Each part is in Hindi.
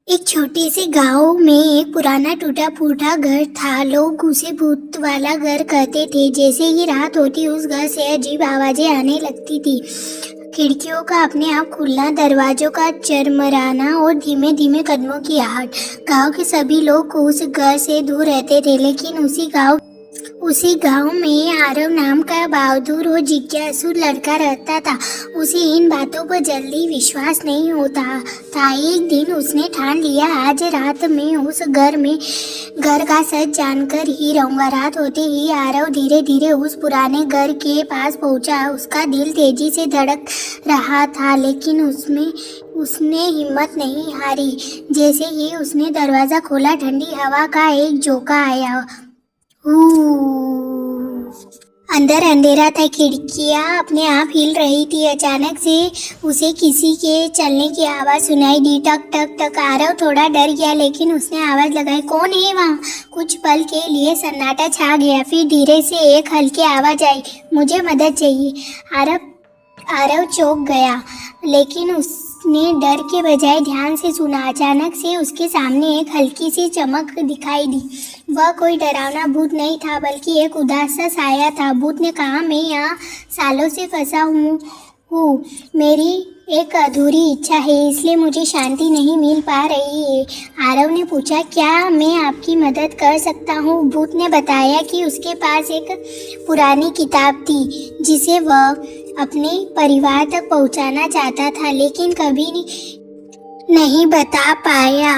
एक छोटे से गांव में एक पुराना टूटा फूटा घर था। लोग उसे भूत वाला घर कहते थे। जैसे ही रात होती उस घर से अजीब आवाजें आने लगती थी। खिड़कियों का अपने आप खुलना, दरवाजों का चरमराना और धीमे धीमे कदमों की आहट। गांव के सभी लोग उस घर से दूर रहते थे, लेकिन उसी गांव में आरव नाम का बहादुर और जिज्ञासु लड़का रहता था। उसे इन बातों पर जल्दी विश्वास नहीं होता था। एक दिन उसने ठान लिया, आज रात में उस घर का सच जानकर ही रहूंगा। रात होते ही आरव धीरे धीरे उस पुराने घर के पास पहुंचा। उसका दिल तेजी से धड़क रहा था, लेकिन उसने हिम्मत नहीं हारी। जैसे ही उसने दरवाजा खोला, ठंडी हवा का एक झोंका आया। अंदर अंधेरा था, खिड़कियां अपने आप हिल रही थी। अचानक से उसे किसी के चलने की आवाज सुनाई दी, टक टक टक। आरव थोड़ा डर गया, लेकिन उसने आवाज लगाई, कौन है वहाँ? कुछ पल के लिए सन्नाटा छा गया, फिर धीरे से एक हल्की आवाज आई, मुझे मदद चाहिए। आरव चौंक गया, लेकिन उसने डर के बजाय ध्यान से सुना। अचानक से उसके सामने एक हल्की सी चमक दिखाई दी। वह कोई डरावना भूत नहीं था, बल्कि एक उदास सा साया था। भूत ने कहा, मैं यहाँ सालों से फंसा हूँ। मेरी एक अधूरी इच्छा है, इसलिए मुझे शांति नहीं मिल पा रही है। आरव ने पूछा, क्या मैं आपकी मदद कर सकता हूँ? भूत ने बताया कि उसके पास एक पुरानी किताब थी, जिसे वह अपने परिवार तक पहुँचाना चाहता था, लेकिन कभी नहीं बता पाया।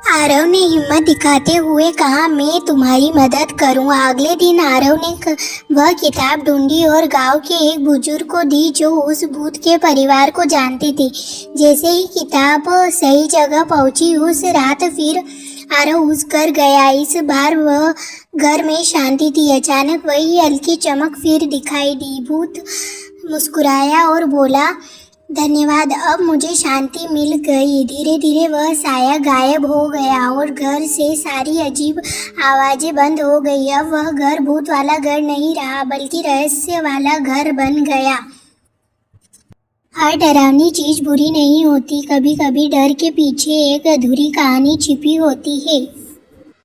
आरव ने हिम्मत दिखाते हुए कहा, मैं तुम्हारी मदद करूंगा। अगले दिन आरव ने वह किताब ढूंढी और गांव के एक बुजुर्ग को दी, जो उस भूत के परिवार को जानते थे। जैसे ही किताब सही जगह पहुंची, उस रात फिर आरव उस घर गया। इस बार वह घर में शांति थी। अचानक वही हल्की चमक फिर दिखाई दी। भूत मुस्कुराया और बोला, धन्यवाद, अब मुझे शांति मिल गई। धीरे धीरे वह साया गायब हो गया और घर से सारी अजीब आवाजें बंद हो गई। अब वह घर भूत वाला घर नहीं रहा, बल्कि रहस्य वाला घर बन गया। हर डरावनी चीज बुरी नहीं होती, कभी कभी डर के पीछे एक अधूरी कहानी छिपी होती है।